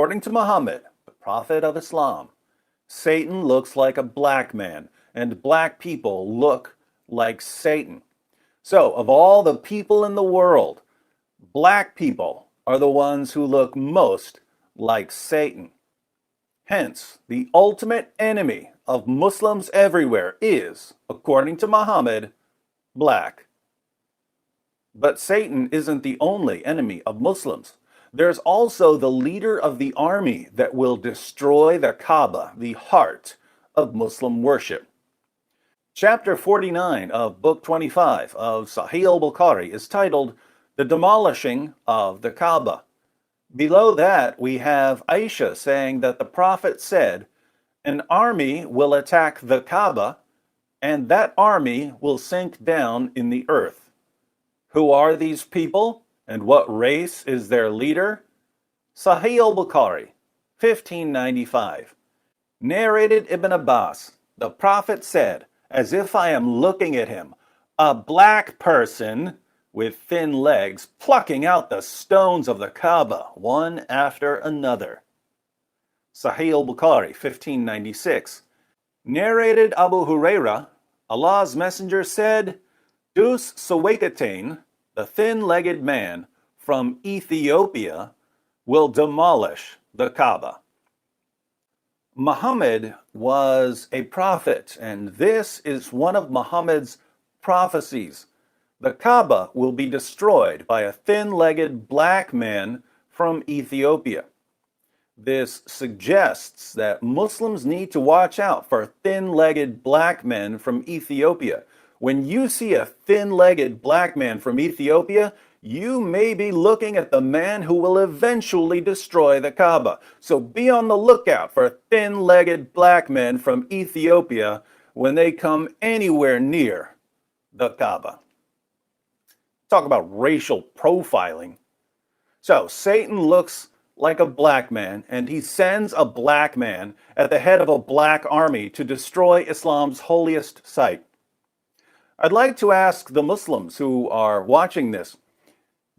According to Muhammad, the prophet of Islam, Satan looks like a black man, and black people look like Satan. So, of all the people in the world, black people are the ones who look most like Satan. Hence, the ultimate enemy of Muslims everywhere is, according to Muhammad, black. But Satan isn't the only enemy of Muslims. There's also the leader of the army that will destroy the Kaaba, the heart of Muslim worship. Chapter 49 of Book 25 of Sahih al-Bukhari is titled The Demolishing of the Kaaba. Below that, we have Aisha saying that the Prophet said, "An army will attack the Kaaba, and that army will sink down in the earth." Who are these people, and what race is their leader? Sahih al-Bukhari, 1595. Narrated Ibn Abbas, the Prophet said, as if I am looking at him, "A black person with thin legs plucking out the stones of the Kaaba one after another." Sahih al-Bukhari, 1596. Narrated Abu Huraira, Allah's Messenger said, "Dus Suwaikatain, the thin-legged man from Ethiopia, will demolish the Kaaba." Muhammad was a prophet, and this is one of Muhammad's prophecies. The Kaaba will be destroyed by a thin-legged black man from Ethiopia. This suggests that Muslims need to watch out for thin-legged black men from Ethiopia. When you see a thin-legged black man from Ethiopia, you may be looking at the man who will eventually destroy the Kaaba. So be on the lookout for thin-legged black men from Ethiopia when they come anywhere near the Kaaba. Talk about racial profiling. So Satan looks like a black man, and he sends a black man at the head of a black army to destroy Islam's holiest site. I'd like to ask the Muslims who are watching this,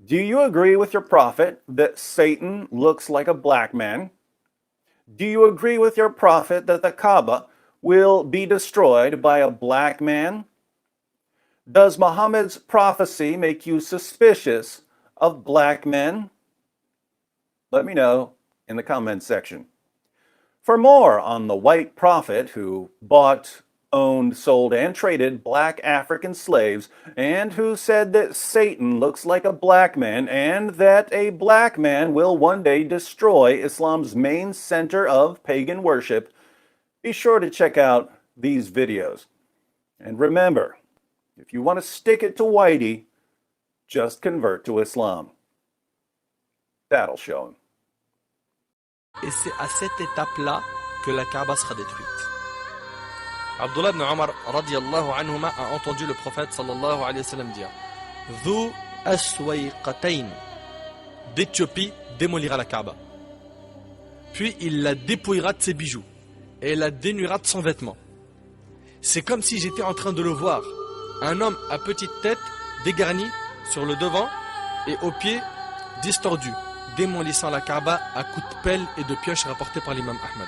do you agree with your prophet that Satan looks like a black man? Do you agree with your prophet that the Kaaba will be destroyed by a black man? Does Muhammad's prophecy make you suspicious of black men? Let me know in the comments section. For more on the white prophet who bought, owned, sold, and traded black African slaves, and who said that Satan looks like a black man, and that a black man will one day destroy Islam's main center of pagan worship, be sure to check out these videos. And remember, if you want to stick it to Whitey, just convert to Islam. That'll show him. Et c'est à cette étape-là que la Kaaba sera détruite. Abdullah ibn Omar radiyallahu anhuma a entendu le prophète sallallahu alayhi wa sallam dire Dhu aswayqatayn d'Éthiopie démolira la Kaaba. Puis il la dépouillera de ses bijoux et la dénuera de son vêtement. C'est comme si j'étais en train de le voir. Un homme à petite tête dégarni sur le devant et aux pieds distordus, démolissant la Kaaba à coups de pelle et de pioche rapporté par l'imam Ahmad.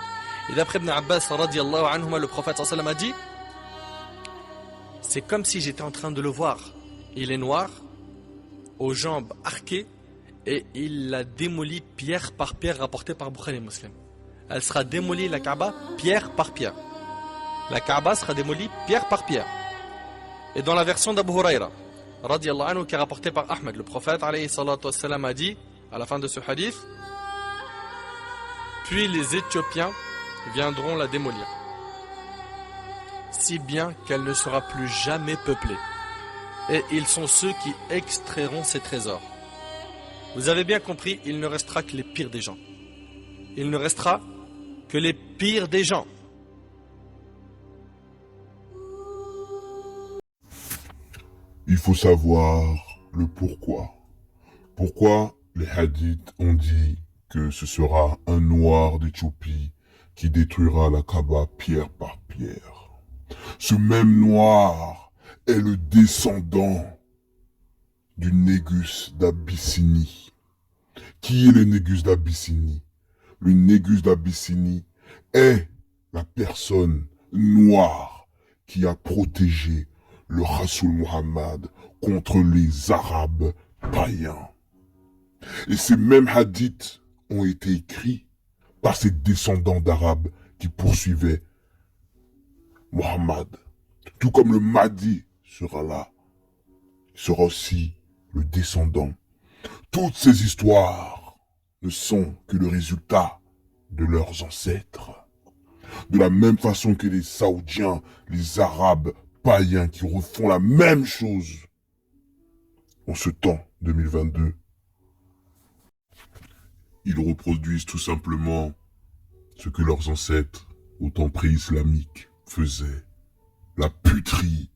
Et d'après Ibn Abbas radiyallahu anhuma, le prophète sallallahu alayhi wa sallam a dit c'est comme si j'étais en train de le voir. Il est noir, aux jambes arquées, et il l'a démoli pierre par pierre rapporté par Bukhari et Muslim. Elle sera démolie, la Kaaba, pierre par pierre. La Kaaba sera démolie pierre par pierre. Et dans la version d'Abu Huraira radiyallahu anhu qui est rapportée par Ahmed, le prophète alayhi salatu wassalam a dit à la fin de ce hadith, puis les Éthiopiens viendront la démolir, si bien qu'elle ne sera plus jamais peuplée. Et ils sont ceux qui extrairont ses trésors. Vous avez bien compris, il ne restera que les pires des gens. Il ne restera que les pires des gens. Il faut savoir le pourquoi. Pourquoi les hadiths ont dit que ce sera un noir d'Éthiopie qui détruira la Kaaba pierre par pierre. Ce même noir est le descendant du Négus d'Abyssinie. Qui est le Négus d'Abyssinie? le Négus d'Abyssinie, est la personne noire qui a protégé le Rassoul Muhammad contre les Arabes païens. Et ces mêmes hadiths ont été écrits par ces descendants d'Arabes qui poursuivaient Muhammad. Tout comme le Mahdi sera là, sera aussi le descendant. Toutes ces histoires ne sont que le résultat de leurs ancêtres. De la même façon que les Saoudiens, les Arabes païens qui refont la même chose en ce temps 2022. Ils reproduisent tout simplement ce que leurs ancêtres au temps pré-islamique faisaient. La puterie,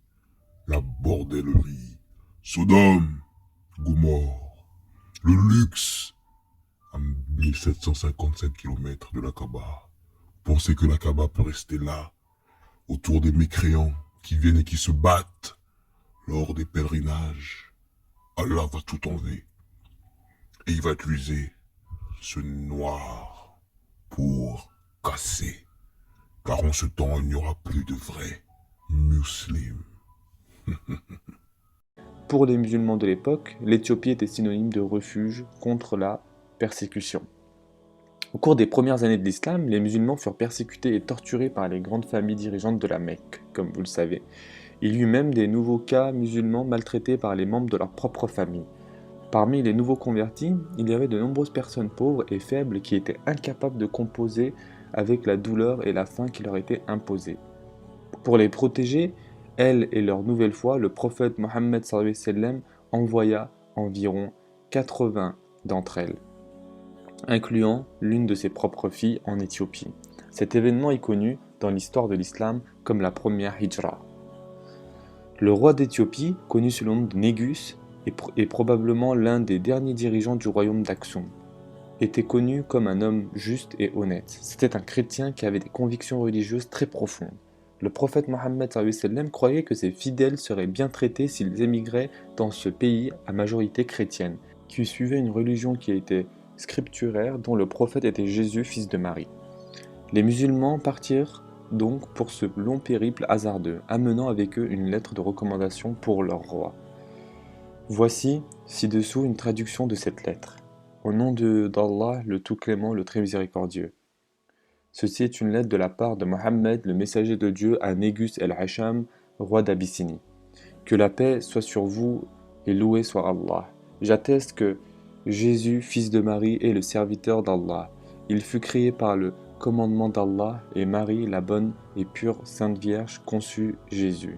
la bordellerie, Sodome, Gomorre, le luxe à 1757 km de la Kaaba. Pensez que la Kaaba peut rester là, autour des mécréants qui viennent et qui se battent lors des pèlerinages. Allah va tout enlever. Et il va utiliser ce noir pour casser. Car en ce temps, il n'y aura plus de vrais musulmans. Pour les musulmans de l'époque, l'Éthiopie était synonyme de refuge contre la persécution. Au cours des premières années de l'islam, les musulmans furent persécutés et torturés par les grandes familles dirigeantes de la Mecque, comme vous le savez. Il y eut même des nouveaux cas musulmans maltraités par les membres de leur propre famille. Parmi les nouveaux convertis, il y avait de nombreuses personnes pauvres et faibles qui étaient incapables de composer avec la douleur et la faim qui leur étaient imposées. Pour les protéger, elles et leur nouvelle foi, le prophète Mohammed sallallahu alayhi wa sallam envoya environ 80 d'entre elles, incluant l'une de ses propres filles en Éthiopie. Cet événement est connu dans l'histoire de l'islam comme la première hijra. Le roi d'Éthiopie, connu sous le nom de Négus, est probablement l'un des derniers dirigeants du royaume d'Aksum. Était connu comme un homme juste et honnête. C'était un chrétien qui avait des convictions religieuses très profondes. Le prophète Mohammed sallallahu alayhi wa sallam croyait que ses fidèles seraient bien traités s'ils émigraient dans ce pays à majorité chrétienne, qui suivait une religion qui était scripturaire dont le prophète était Jésus, fils de Marie. Les musulmans partirent donc pour ce long périple hasardeux, amenant avec eux une lettre de recommandation pour leur roi. Voici ci-dessous une traduction de cette lettre. Au nom d'Allah, le tout clément, le très miséricordieux. Ceci est une lettre de la part de Mohammed, le messager de Dieu, à Négus el-Hacham, roi d'Abyssinie. Que la paix soit sur vous et loué soit Allah. J'atteste que Jésus, fils de Marie, est le serviteur d'Allah. Il fut créé par le commandement d'Allah et Marie, la bonne et pure Sainte Vierge, conçut Jésus.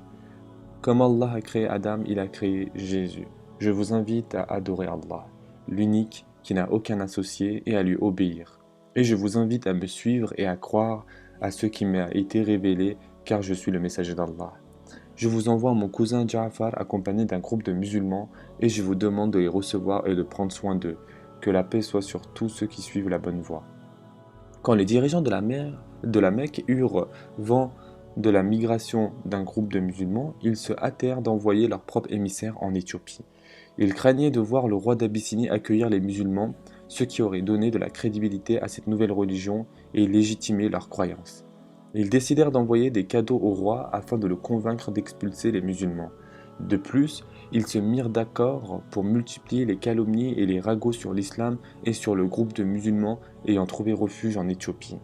Comme Allah a créé Adam, il a créé Jésus. Je vous invite à adorer Allah, l'unique qui n'a aucun associé, et à lui obéir. Et je vous invite à me suivre et à croire à ce qui m'a été révélé, car je suis le messager d'Allah. Je vous envoie mon cousin Ja'far accompagné d'un groupe de musulmans, et je vous demande de les recevoir et de prendre soin d'eux. Que la paix soit sur tous ceux qui suivent la bonne voie. Quand les dirigeants de la Mecque eurent vent de la migration d'un groupe de musulmans, ils se hâtèrent d'envoyer leurs propres émissaires en Éthiopie. Ils craignaient de voir le roi d'Abyssinie accueillir les musulmans, ce qui aurait donné de la crédibilité à cette nouvelle religion et légitimé leurs croyances. Ils décidèrent d'envoyer des cadeaux au roi afin de le convaincre d'expulser les musulmans. De plus, ils se mirent d'accord pour multiplier les calomnies et les ragots sur l'islam et sur le groupe de musulmans ayant trouvé refuge en Éthiopie.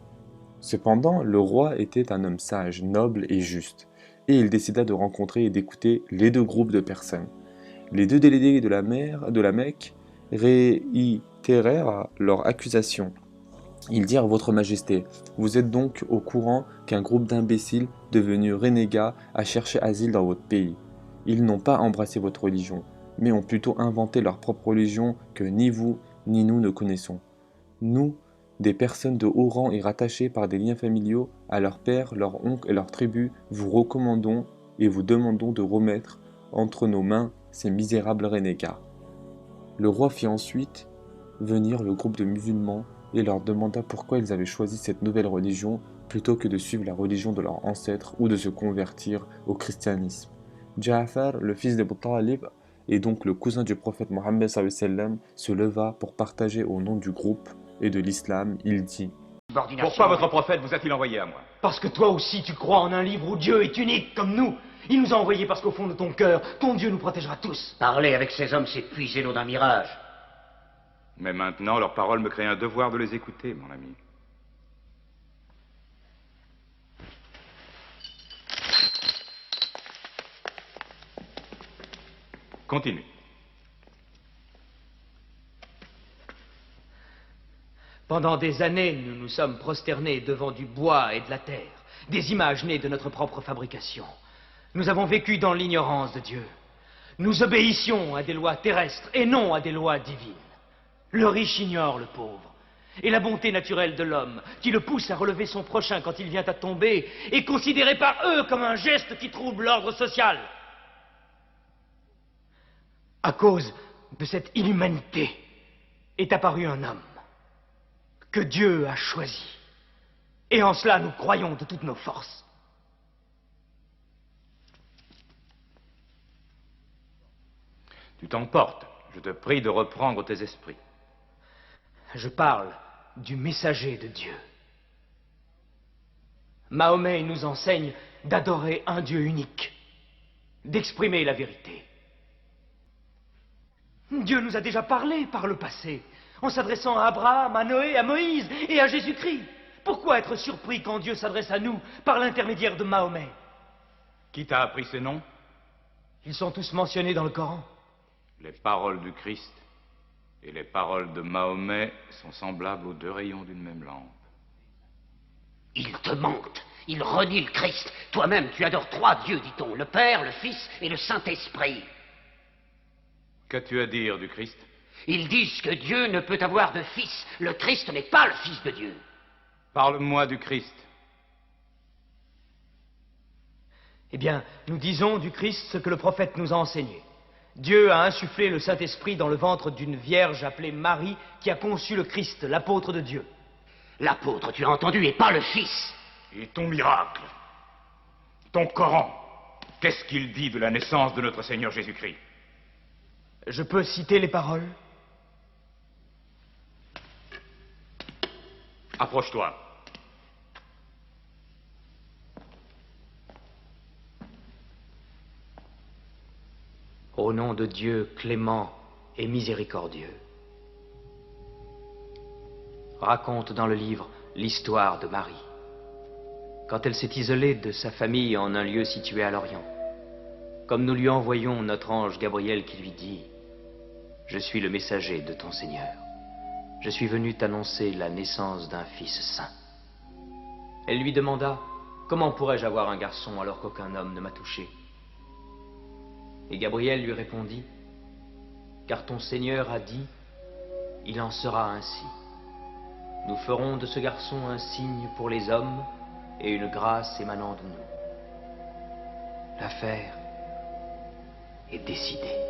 Cependant, le roi était un homme sage, noble et juste, et il décida de rencontrer et d'écouter les deux groupes de personnes. Les deux délégués de la Mecque réitérèrent leur accusation. Ils dirent: Votre Majesté, vous êtes donc au courant qu'un groupe d'imbéciles devenus renégats a cherché asile dans votre pays. Ils n'ont pas embrassé votre religion, mais ont plutôt inventé leur propre religion que ni vous ni nous ne connaissons. Nous, des personnes de haut rang et rattachées par des liens familiaux à leurs pères, leurs oncles et leurs tribus, vous recommandons et vous demandons de remettre entre nos mains ces misérables renégats. Le roi fit ensuite venir le groupe de musulmans et leur demanda pourquoi ils avaient choisi cette nouvelle religion plutôt que de suivre la religion de leurs ancêtres ou de se convertir au christianisme. Ja'far, le fils d'Abu Talib, et donc le cousin du prophète Mohammed sallallahu alayhi wa sallam, se leva pour partager au nom du groupe et de l'islam, il dit: Pourquoi votre prophète vous a-t-il envoyé à moi? Parce que toi aussi tu crois en un livre où Dieu est unique comme nous. Il nous a envoyés parce qu'au fond de ton cœur, ton Dieu nous protégera tous. Parler avec ces hommes, c'est puiser l'eau d'un mirage. Mais maintenant, leurs paroles me créent un devoir de les écouter, mon ami. Continue. Pendant des années, nous nous sommes prosternés devant du bois et de la terre, des images nées de notre propre fabrication. Nous avons vécu dans l'ignorance de Dieu. Nous obéissions à des lois terrestres et non à des lois divines. Le riche ignore le pauvre. Et la bonté naturelle de l'homme, qui le pousse à relever son prochain quand il vient à tomber, est considérée par eux comme un geste qui trouble l'ordre social. À cause de cette inhumanité est apparu un homme que Dieu a choisi. Et en cela, nous croyons de toutes nos forces. Tu t'emportes. Je te prie de reprendre tes esprits. Je parle du messager de Dieu. Mahomet nous enseigne d'adorer un Dieu unique, d'exprimer la vérité. Dieu nous a déjà parlé par le passé, en s'adressant à Abraham, à Noé, à Moïse et à Jésus-Christ. Pourquoi être surpris quand Dieu s'adresse à nous par l'intermédiaire de Mahomet? Qui t'a appris ces noms? Ils sont tous mentionnés dans le Coran. Les paroles du Christ et les paroles de Mahomet sont semblables aux deux rayons d'une même lampe. Il te mente. Il renie le Christ. Toi-même, tu adores trois dieux, dit-on, le Père, le Fils et le Saint-Esprit. Qu'as-tu à dire du Christ? Ils disent que Dieu ne peut avoir de fils. Le Christ n'est pas le Fils de Dieu. Parle-moi du Christ. Eh bien, nous disons du Christ ce que le prophète nous a enseigné. Dieu a insufflé le Saint-Esprit dans le ventre d'une vierge appelée Marie qui a conçu le Christ, l'apôtre de Dieu. L'apôtre, tu as entendu, et pas le Fils. Et ton miracle, ton Coran, qu'est-ce qu'il dit de la naissance de notre Seigneur Jésus-Christ? Je peux citer les paroles? Approche-toi. Au nom de Dieu clément et miséricordieux. Raconte dans le livre l'histoire de Marie, quand elle s'est isolée de sa famille en un lieu situé à l'Orient, comme nous lui envoyons notre ange Gabriel qui lui dit: « Je suis le messager de ton Seigneur. Je suis venu t'annoncer la naissance d'un fils saint. » Elle lui demanda: « Comment pourrais-je avoir un garçon alors qu'aucun homme ne m'a touché ?» Et Gabriel lui répondit: « Car ton Seigneur a dit, il en sera ainsi. Nous ferons de ce garçon un signe pour les hommes et une grâce émanant de nous. » L'affaire est décidée.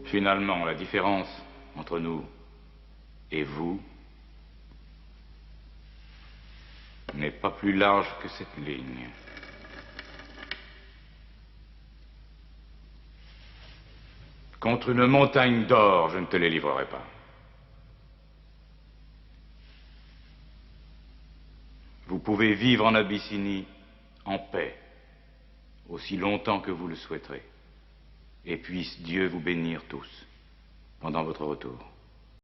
Finalement, la différence entre nous et vous n'est pas plus large que cette ligne. Contre une montagne d'or, je ne te les livrerai pas. Vous pouvez vivre en Abyssinie en paix, aussi longtemps que vous le souhaiterez. Et puisse Dieu vous bénir tous pendant votre retour.